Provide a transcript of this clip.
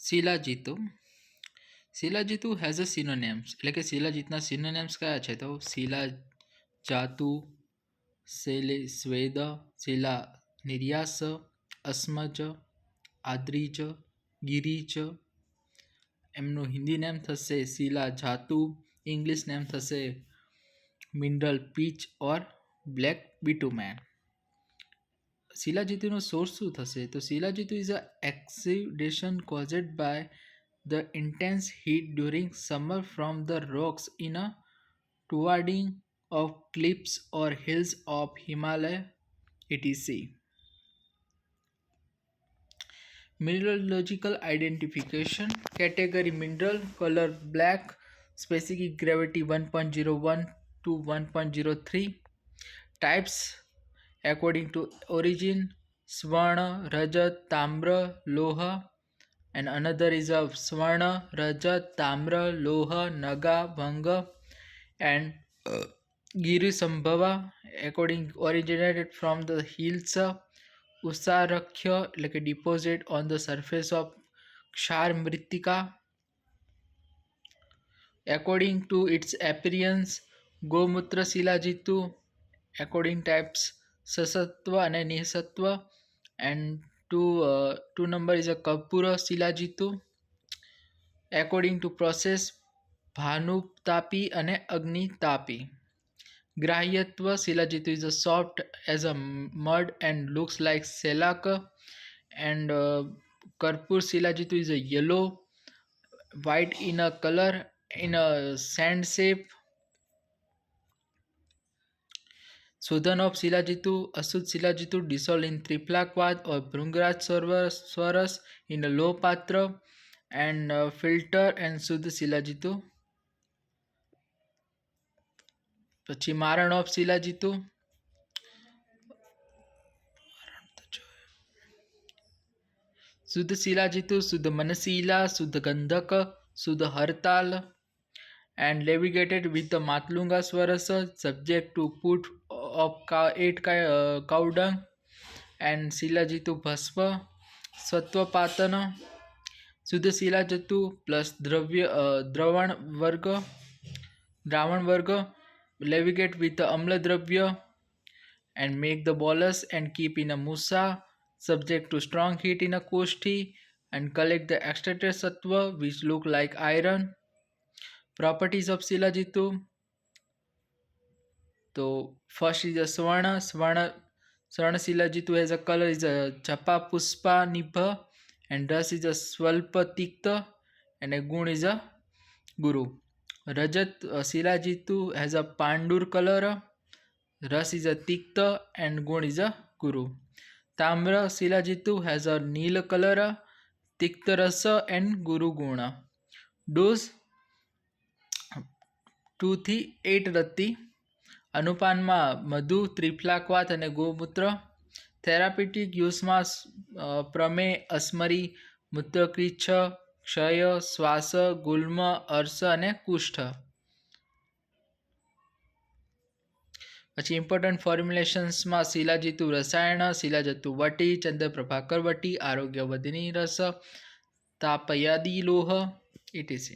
શિલાજીતુ. શિલાજીતુ has a સિનોનેમ્સ, એટલે કે શિલાજીતના સિનોનેમ્સ કયા છે? તો શિલા જાતુ, સ્વેદ, શિલા નિર્યાસ, અસ્મજ, આદ્રીજ, ગિરીજ. એમનું હિન્દી નેમ થશે શિલા જાતુ. ઇંગ્લિશ નેમ થશે mineral pitch or black bitumen. શિલાજીતુનો સોર્સ શું થશે? તો shilajitu is a oxidation caused by the intense heat during summer from the rocks in a towarding of cliffs or hills of Himalaya, etc. Mineralogical identification category mineral color black, specific gravity 1.01 to 1.03. Types according to origin Swarna, Rajat, Tamra, Loha. And another is of Swarna, Rajat, Tamra, Loha, Naga, Bhanga, and Girisambhava, according originated from the hills Usarakhya, like a deposit on the surface of Kshar Mritika. According to its appearance, Gomutra Shilajitu, according types Sasatva and Nisatva, and two number is a Kapura Shilajitu. According to process Bhanuptapi and Agni Tapi. Grahyatva Shilajitu is a soft as a mud and looks like shellac. And Karpur Shilajitu is a yellow, white in a color, in a sand shape. Sudhan of Shilajitu, Asud Shilajitu dissolved in Triplakvad or Bhrungraj Swaras in a low patra, and filter and Sudh Shilajitu. પછી મારણ of શિલાજીતુ, શુદ્ધ શિલાજીતુ, શુદ્ધ મનશીલા, શુદ્ધ ગંધક, શુદ્ધ હરતાલ, and navigated with the Matlunga Swarasa, subject to put of 8 cow dung. And Shilajitu Bhasva, Sattva શુદ્ધ શિલાજીતુ plus દ્રવણ વર્ગ, navigate with the amla dravya and make the bolus and keep in a musa, subject to strong heat in a koshti, and collect the extracted sattva which look like iron. Properties of Shilajitu. So first is a Swarna Shilajitu has a color is a Chapa Puspa Nibha, and Ras is a Swalpa Tikta, and a Gun is a Guru. Rajat Shilajitu has a Pandur color, Ras is a Tikta, and Gun is a Guru. Tamra Shilajitu has a Neel color, Tikta Rasa, and Guru Guna. Dose 2 થી 8 રત્તી. અનુપાનમાં મધુ, ત્રિફલાક્વાથ અને ગોમૂત્ર. Therapeutic યુઝમાં પ્રમેય, અસ્મરી, મૂત્રકીચ્છ, ક્ષય, શ્વાસ, ગુલ્મ, અર્શ અને કુષ્ઠ. પછી important ફોર્મ્યુલેશન્સમાં શિલાજીતુ રસાયણ, શિલાજતુ વટી, ચંદ્રપ્રભાકર વટી, આરોગ્યવર્ધિની રસ, તાપયાદી લોહ, etc.